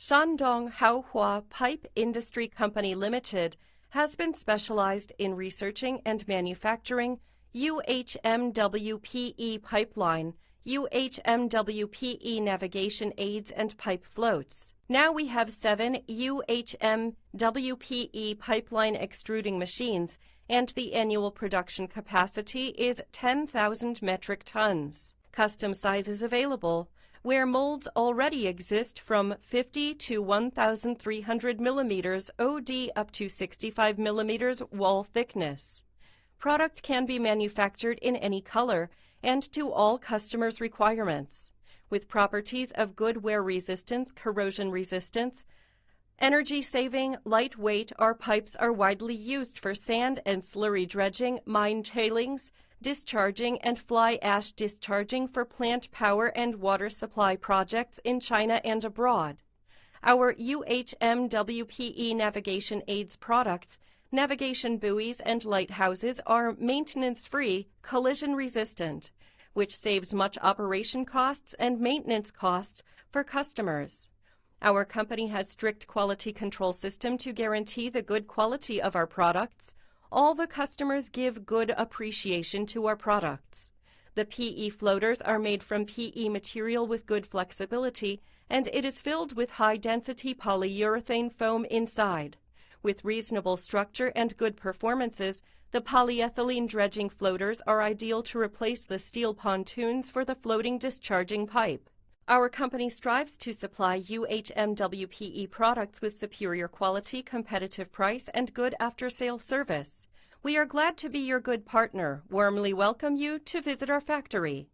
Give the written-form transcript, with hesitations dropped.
Shandong Haohua Pipe Industry Company Limited has been specialized in researching and manufacturing UHMWPE pipeline, UHMWPE navigation aids and pipe floats. Now we have 7 UHMWPE pipeline extruding machines, and the annual production capacity is 10,000 metric tons. Custom sizes available, where molds already exist from 50 to 1,300 millimeters OD up to 65 millimeters wall thickness. Product can be manufactured in any color and to all customers' requirements. With properties of good wear resistance, corrosion resistance, energy saving, lightweight, our pipes are widely used for sand and slurry dredging, mine tailings, discharging, and fly ash discharging for plant power and water supply projects in China and abroad. Our UHMWPE navigation aids products, navigation buoys and lighthouses are maintenance-free, collision-resistant, which saves much operation costs and maintenance costs for customers. Our company has strict quality control system to guarantee the good quality of our products. All the customers give good appreciation to our products. The PE floaters are made from PE material with good flexibility, and it is filled with high-density polyurethane foam inside. With reasonable structure and good performances, the polyethylene dredging floaters are ideal to replace the steel pontoons for the floating discharging pipe. Our company strives to supply UHMWPE products with superior quality, competitive price, and good after-sale service. We are glad to be your good partner. Warmly welcome you to visit our factory.